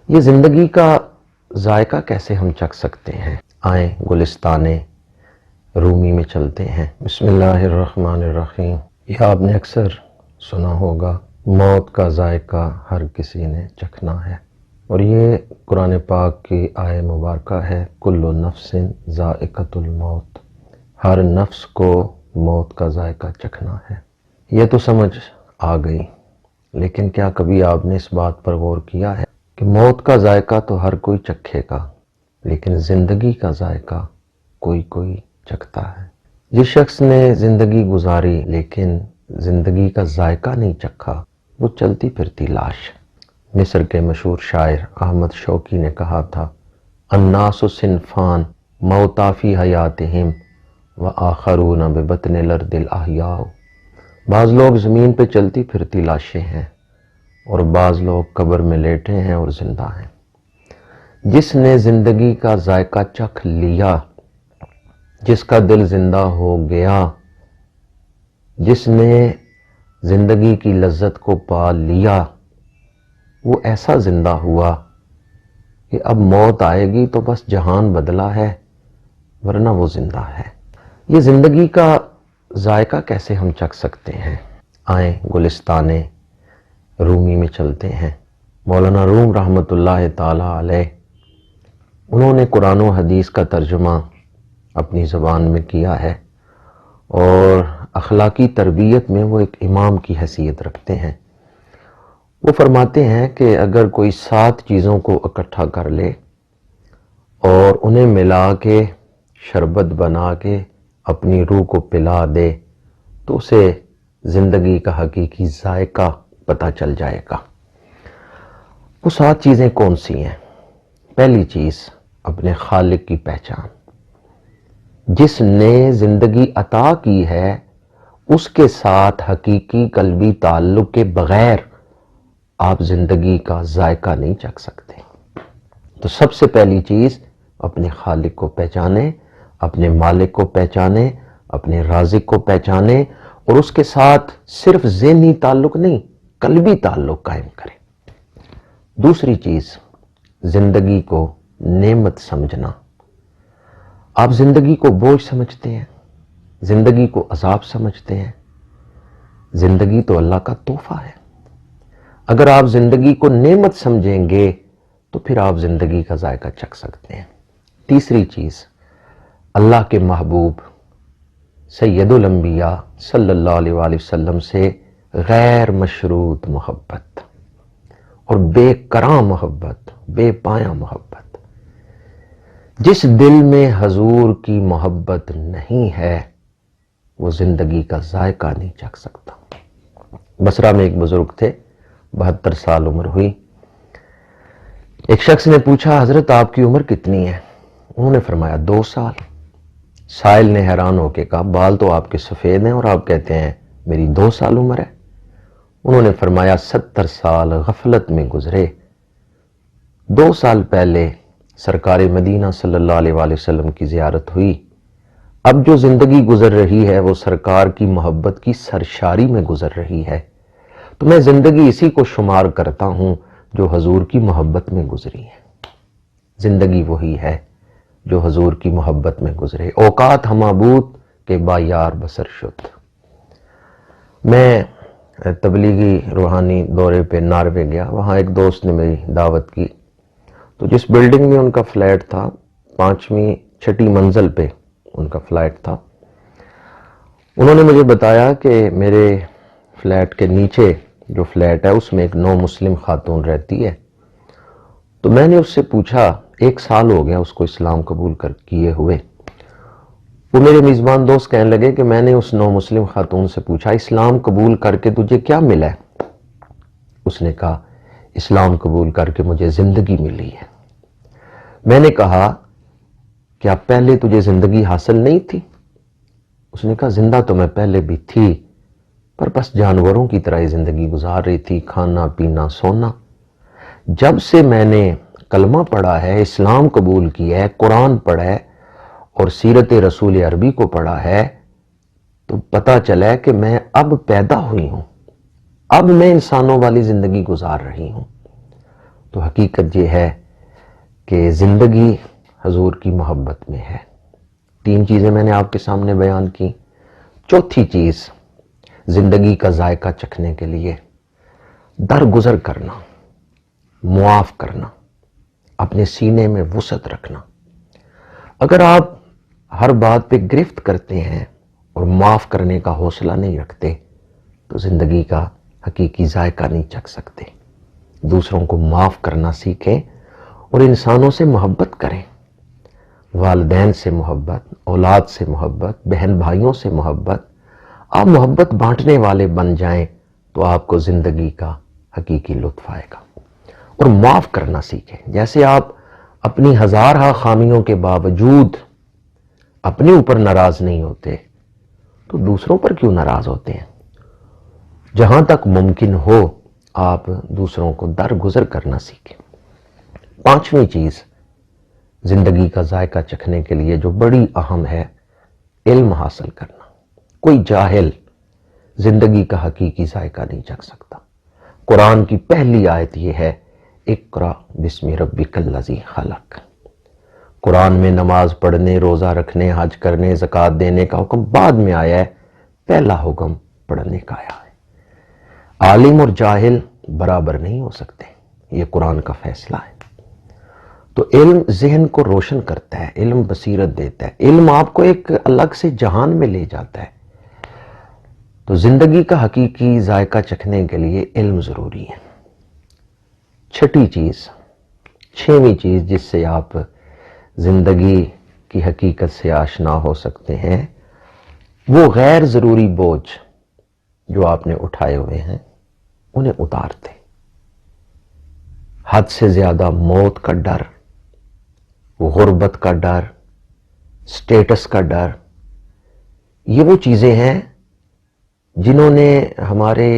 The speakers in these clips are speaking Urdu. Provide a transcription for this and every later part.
یہ زندگی کا ذائقہ کیسے ہم چکھ سکتے ہیں؟ آئیں گلستان رومی میں چلتے ہیں۔ بسم اللہ الرحمن الرحیم۔ یہ آپ نے اکثر سنا ہوگا، موت کا ذائقہ ہر کسی نے چکھنا ہے، اور یہ قرآن پاک کی آیہ مبارکہ ہے، کل نفس ذائقۃ الموت، ہر نفس کو موت کا ذائقہ چکھنا ہے۔ یہ تو سمجھ آ گئی، لیکن کیا کبھی آپ نے اس بات پر غور کیا ہے کہ موت کا ذائقہ تو ہر کوئی چکھے گا، لیکن زندگی کا ذائقہ کوئی کوئی چکھتا ہے۔ جس شخص نے زندگی گزاری لیکن زندگی کا ذائقہ نہیں چکھا، وہ چلتی پھرتی لاش۔ مصر کے مشہور شاعر احمد شوقی نے کہا تھا، الناس صنفان موتا فی حیاتہم وآخرون ببطن الارض الاحیاء۔ بعض لوگ زمین پہ چلتی پھرتی لاشیں ہیں، اور بعض لوگ قبر میں لیٹے ہیں اور زندہ ہیں۔ جس نے زندگی کا ذائقہ چکھ لیا، جس کا دل زندہ ہو گیا، جس نے زندگی کی لذت کو پا لیا، وہ ایسا زندہ ہوا کہ اب موت آئے گی تو بس جہان بدلا ہے، ورنہ وہ زندہ ہے۔ یہ زندگی کا ذائقہ کیسے ہم چکھ سکتے ہیں؟ آئیں گلستان رومی میں چلتے ہیں۔ مولانا روم رحمۃ اللہ تعالی علیہ، انہوں نے قرآن و حدیث کا ترجمہ اپنی زبان میں کیا ہے، اور اخلاقی تربیت میں وہ ایک امام کی حیثیت رکھتے ہیں۔ وہ فرماتے ہیں کہ اگر کوئی 7 چیزوں کو اکٹھا کر لے اور انہیں ملا کے شربت بنا کے اپنی روح کو پلا دے، تو اسے زندگی کا حقیقی ذائقہ پتہ چل جائے گا۔ وہ 7 چیزیں کون سی ہیں؟ پہلی چیز، اپنے خالق کی پہچان۔ جس نے زندگی عطا کی ہے، اس کے ساتھ حقیقی قلبی تعلق کے بغیر آپ زندگی کا ذائقہ نہیں چکھ سکتے۔ تو سب سے پہلی چیز، اپنے خالق کو پہچانیں، اپنے مالک کو پہچانیں، اپنے رازق کو پہچانیں، اور اس کے ساتھ صرف ذہنی تعلق نہیں، قلبی تعلق قائم کریں۔ دوسری چیز، زندگی کو نعمت سمجھنا۔ آپ زندگی کو بوجھ سمجھتے ہیں، زندگی کو عذاب سمجھتے ہیں۔ زندگی تو اللہ کا تحفہ ہے۔ اگر آپ زندگی کو نعمت سمجھیں گے تو پھر آپ زندگی کا ذائقہ چکھ سکتے ہیں۔ تیسری چیز، اللہ کے محبوب سید الانبیاء صلی اللہ علیہ وآلہ وسلم سے غیر مشروط محبت، اور بے کراں محبت، بے پایاں محبت۔ جس دل میں حضور کی محبت نہیں ہے، وہ زندگی کا ذائقہ نہیں چکھ سکتا۔ بصرہ میں ایک بزرگ تھے، 72 سال عمر ہوئی۔ ایک شخص نے پوچھا، حضرت آپ کی عمر کتنی ہے؟ انہوں نے فرمایا 2 سال۔ سائل نے حیران ہو کے کہا، بال تو آپ کے سفید ہیں اور آپ کہتے ہیں میری 2 سال عمر ہے۔ انہوں نے فرمایا 70 سال غفلت میں گزرے۔ 2 سال پہلے سرکار مدینہ صلی اللہ علیہ وآلہ وسلم کی زیارت ہوئی۔ اب جو زندگی گزر رہی ہے وہ سرکار کی محبت کی سرشاری میں گزر رہی ہے، تو میں زندگی اسی کو شمار کرتا ہوں جو حضور کی محبت میں گزری ہے۔ زندگی وہی ہے جو حضور کی محبت میں گزرے۔ اوقات ہمابود کے بایار بسر شد۔ میں تبلیغی روحانی دورے پہ ناروے گیا، وہاں ایک دوست نے میری دعوت کی، تو جس بلڈنگ میں ان کا فلیٹ تھا، 5ویں 6ٹی منزل پہ ان کا فلیٹ تھا، انہوں نے مجھے بتایا کہ میرے فلیٹ کے نیچے جو فلیٹ ہے اس میں ایک نو مسلم خاتون رہتی ہے۔ تو میں نے اس سے پوچھا، 1 سال ہو گیا اس کو اسلام قبول کیے ہوئے۔ وہ میرے میزبان دوست کہنے لگے کہ میں نے اس نو مسلم خاتون سے پوچھا، اسلام قبول کر کے تجھے کیا ملا ہے؟ اس نے کہا، اسلام قبول کر کے مجھے زندگی ملی ہے۔ میں نے کہا، کیا پہلے تجھے زندگی حاصل نہیں تھی؟ اس نے کہا، زندہ تو میں پہلے بھی تھی، پر بس جانوروں کی طرح ہی زندگی گزار رہی تھی، کھانا پینا سونا۔ جب سے میں نے کلمہ پڑھا ہے، اسلام قبول کیا ہے، قرآن پڑھا ہے اور سیرت رسول عربی کو پڑھا ہے، تو پتہ چلا ہے کہ میں اب پیدا ہوئی ہوں، اب میں انسانوں والی زندگی گزار رہی ہوں۔ تو حقیقت یہ ہے کہ زندگی حضور کی محبت میں ہے۔ 3 چیزیں میں نے آپ کے سامنے بیان کی۔ چوتھی چیز، زندگی کا ذائقہ چکھنے کے لیے درگزر کرنا، معاف کرنا، اپنے سینے میں وسعت رکھنا۔ اگر آپ ہر بات پہ گرفت کرتے ہیں اور معاف کرنے کا حوصلہ نہیں رکھتے تو زندگی کا حقیقی ذائقہ نہیں چکھ سکتے۔ دوسروں کو معاف کرنا سیکھیں اور انسانوں سے محبت کریں، والدین سے محبت، اولاد سے محبت، بہن بھائیوں سے محبت۔ آپ محبت بانٹنے والے بن جائیں تو آپ کو زندگی کا حقیقی لطف آئے گا۔ اور معاف کرنا سیکھیں۔ جیسے آپ اپنی ہزارہ خامیوں کے باوجود اپنے اوپر ناراض نہیں ہوتے تو دوسروں پر کیوں ناراض ہوتے ہیں؟ جہاں تک ممکن ہو آپ دوسروں کو درگزر کرنا سیکھیں۔ 5ویں چیز زندگی کا ذائقہ چکھنے کے لیے جو بڑی اہم ہے، علم حاصل کرنا۔ کوئی جاہل زندگی کا حقیقی ذائقہ نہیں چکھ سکتا۔ قرآن کی پہلی آیت یہ ہے، اقرأ بسم ربک الذی خلق۔ قرآن میں نماز پڑھنے، روزہ رکھنے، حج کرنے، زکوٰۃ دینے کا حکم بعد میں آیا ہے، پہلا حکم پڑھنے کا آیا ہے۔ عالم اور جاہل برابر نہیں ہو سکتے، یہ قرآن کا فیصلہ ہے۔ تو علم ذہن کو روشن کرتا ہے، علم بصیرت دیتا ہے، علم آپ کو ایک الگ سے جہان میں لے جاتا ہے۔ تو زندگی کا حقیقی ذائقہ چکھنے کے لیے علم ضروری ہے۔ 6ٹھی چیز، 6ویں چیز جس سے آپ زندگی کی حقیقت سے آشنا ہو سکتے ہیں، وہ غیر ضروری بوجھ جو آپ نے اٹھائے ہوئے ہیں انہیں اتار دیں۔ حد سے زیادہ موت کا ڈر، غربت کا ڈر، سٹیٹس کا ڈر، یہ وہ چیزیں ہیں جنہوں نے ہمارے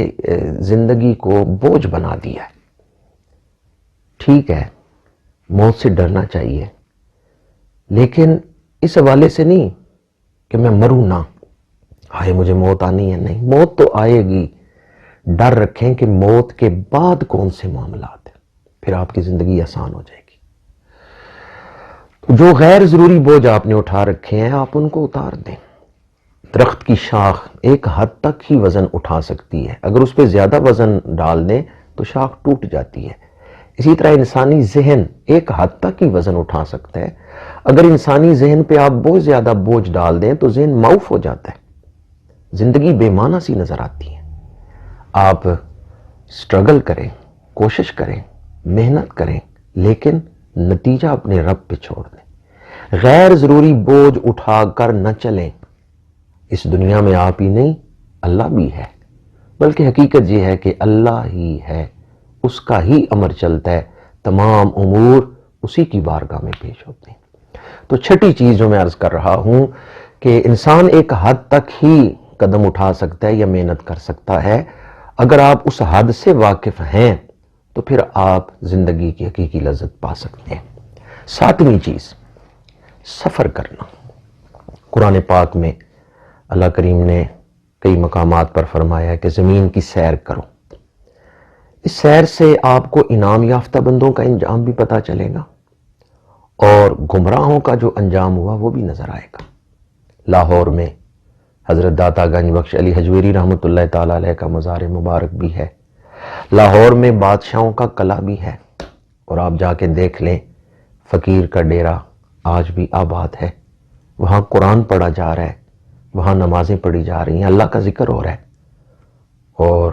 زندگی کو بوجھ بنا دیا ہے۔ ٹھیک ہے، موت سے ڈرنا چاہیے، لیکن اس حوالے سے نہیں کہ میں مروں نہ، ہائے مجھے موت آنی ہے، نہیں، موت تو آئے گی۔ ڈر رکھیں کہ موت کے بعد کون سے معاملات ہیں، پھر آپ کی زندگی آسان ہو جائے گی۔ تو جو غیر ضروری بوجھ آپ نے اٹھا رکھے ہیں آپ ان کو اتار دیں۔ درخت کی شاخ ایک حد تک ہی وزن اٹھا سکتی ہے، اگر اس پہ زیادہ وزن ڈال دیں تو شاخ ٹوٹ جاتی ہے۔ اسی طرح انسانی ذہن ایک حد تک ہی وزن اٹھا سکتا ہے، اگر انسانی ذہن پہ آپ بہت زیادہ بوجھ ڈال دیں تو ذہن معوف ہو جاتا ہے، زندگی بے معنی سی نظر آتی ہے۔ آپ سٹرگل کریں، کوشش کریں، محنت کریں، لیکن نتیجہ اپنے رب پہ چھوڑ دیں۔ غیر ضروری بوجھ اٹھا کر نہ چلیں۔ اس دنیا میں آپ ہی نہیں، اللہ بھی ہے، بلکہ حقیقت یہ ہے کہ اللہ ہی ہے، اس کا ہی امر چلتا ہے، تمام امور اسی کی بارگاہ میں پیش ہوتے ہیں۔ تو 6ٹھی چیز جو میں عرض کر رہا ہوں کہ انسان ایک حد تک ہی قدم اٹھا سکتا ہے یا محنت کر سکتا ہے، اگر آپ اس حد سے واقف ہیں تو پھر آپ زندگی کی حقیقی لذت پا سکتے ہیں۔ 7ویں چیز، سفر کرنا۔ قرآن پاک میں اللہ کریم نے کئی مقامات پر فرمایا ہے کہ زمین کی سیر کرو۔ اس سیر سے آپ کو انعام یافتہ بندوں کا انجام بھی پتہ چلے گا اور گمراہوں کا جو انجام ہوا وہ بھی نظر آئے گا۔ لاہور میں حضرت داتا گنج بخش علی حجویری رحمۃ اللہ تعالی علیہ کا مزار مبارک بھی ہے۔ لاہور میں بادشاہوں کا قلعہ بھی ہے، اور آپ جا کے دیکھ لیں، فقیر کا ڈیرہ آج بھی آباد ہے، وہاں قرآن پڑھا جا رہا ہے، وہاں نمازیں پڑھی جا رہی ہیں، اللہ کا ذکر ہو رہا ہے۔ اور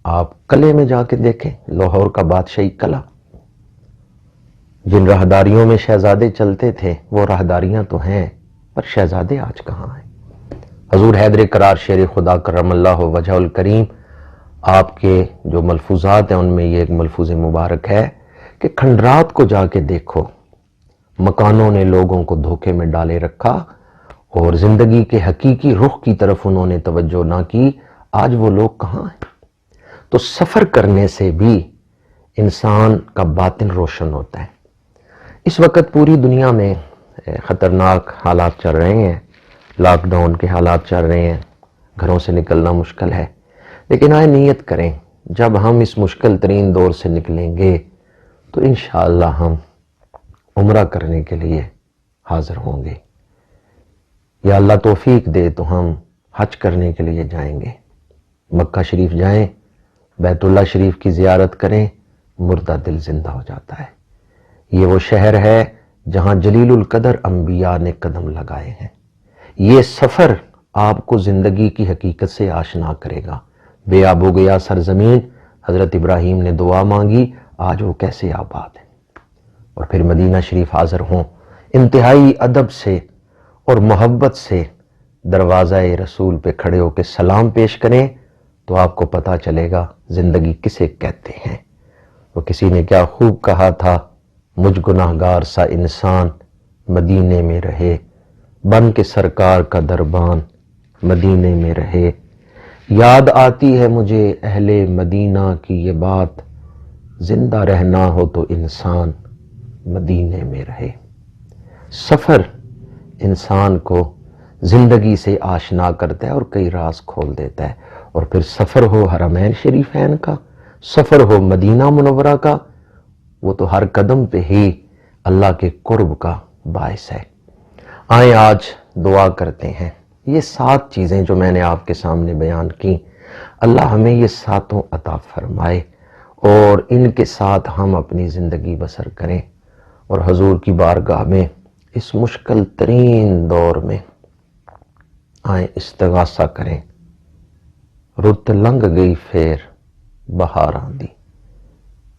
آپ قلعے میں جا کے دیکھیں، لاہور کا بادشاہی قلعہ، جن راہداریوں میں شہزادے چلتے تھے وہ راہداریاں تو ہیں، پر شہزادے آج کہاں ہیں؟ حضور حیدر کرار شیر خدا کرم اللہ وجہ الکریم، آپ کے جو ملفوظات ہیں ان میں یہ ایک ملفوظ مبارک ہے کہ کھنڈرات کو جا کے دیکھو، مکانوں نے لوگوں کو دھوکے میں ڈالے رکھا اور زندگی کے حقیقی رخ کی طرف انہوں نے توجہ نہ کی، آج وہ لوگ کہاں ہیں؟ تو سفر کرنے سے بھی انسان کا باطن روشن ہوتا ہے۔ اس وقت پوری دنیا میں خطرناک حالات چل رہے ہیں، لاک ڈاؤن کے حالات چل رہے ہیں، گھروں سے نکلنا مشکل ہے، لیکن آئے نیت کریں، جب ہم اس مشکل ترین دور سے نکلیں گے تو انشاءاللہ ہم عمرہ کرنے کے لیے حاضر ہوں گے، یا اللہ توفیق دے تو ہم حج کرنے کے لیے جائیں گے، مکہ شریف جائیں، بیت اللہ شریف کی زیارت کریں، مردہ دل زندہ ہو جاتا ہے۔ یہ وہ شہر ہے جہاں جلیل القدر انبیاء نے قدم لگائے ہیں۔ یہ سفر آپ کو زندگی کی حقیقت سے آشنا کرے گا۔ بے آب ہو گیا سرزمین، حضرت ابراہیم نے دعا مانگی، آج وہ کیسے آباد ہے۔ اور پھر مدینہ شریف حاضر ہوں، انتہائی ادب سے اور محبت سے دروازہ رسول پہ کھڑے ہو کے سلام پیش کریں تو آپ کو پتہ چلے گا زندگی کسے کہتے ہیں۔ وہ کسی نے کیا خوب کہا تھا، مجھ گناہگار سا انسان مدینے میں رہے، بن کے سرکار کا دربان مدینے میں رہے، یاد آتی ہے مجھے اہل مدینہ کی یہ بات، زندہ رہنا ہو تو انسان مدینے میں رہے۔ سفر انسان کو زندگی سے آشنا کرتا ہے اور کئی راز کھول دیتا ہے، اور پھر سفر ہو حرمین شریفین کا، سفر ہو مدینہ منورہ کا، وہ تو ہر قدم پہ ہی اللہ کے قرب کا باعث ہے۔ آئیں آج دعا کرتے ہیں، یہ 7 چیزیں جو میں نے آپ کے سامنے بیان کی، اللہ ہمیں یہ 7 عطا فرمائے اور ان کے ساتھ ہم اپنی زندگی بسر کریں، اور حضور کی بارگاہ میں اس مشکل ترین دور میں آئیں استغاثہ کریں۔ رت لنگ گئی پھر بہار آندی،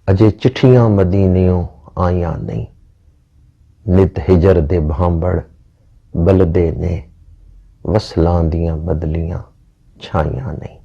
اجے چٹھیاں مدینیوں آئیاں نہیں، نت ہجر دے بھانبڑ بلدے نے، وصلاں دیاں بدلیاں چھائیاں نہیں۔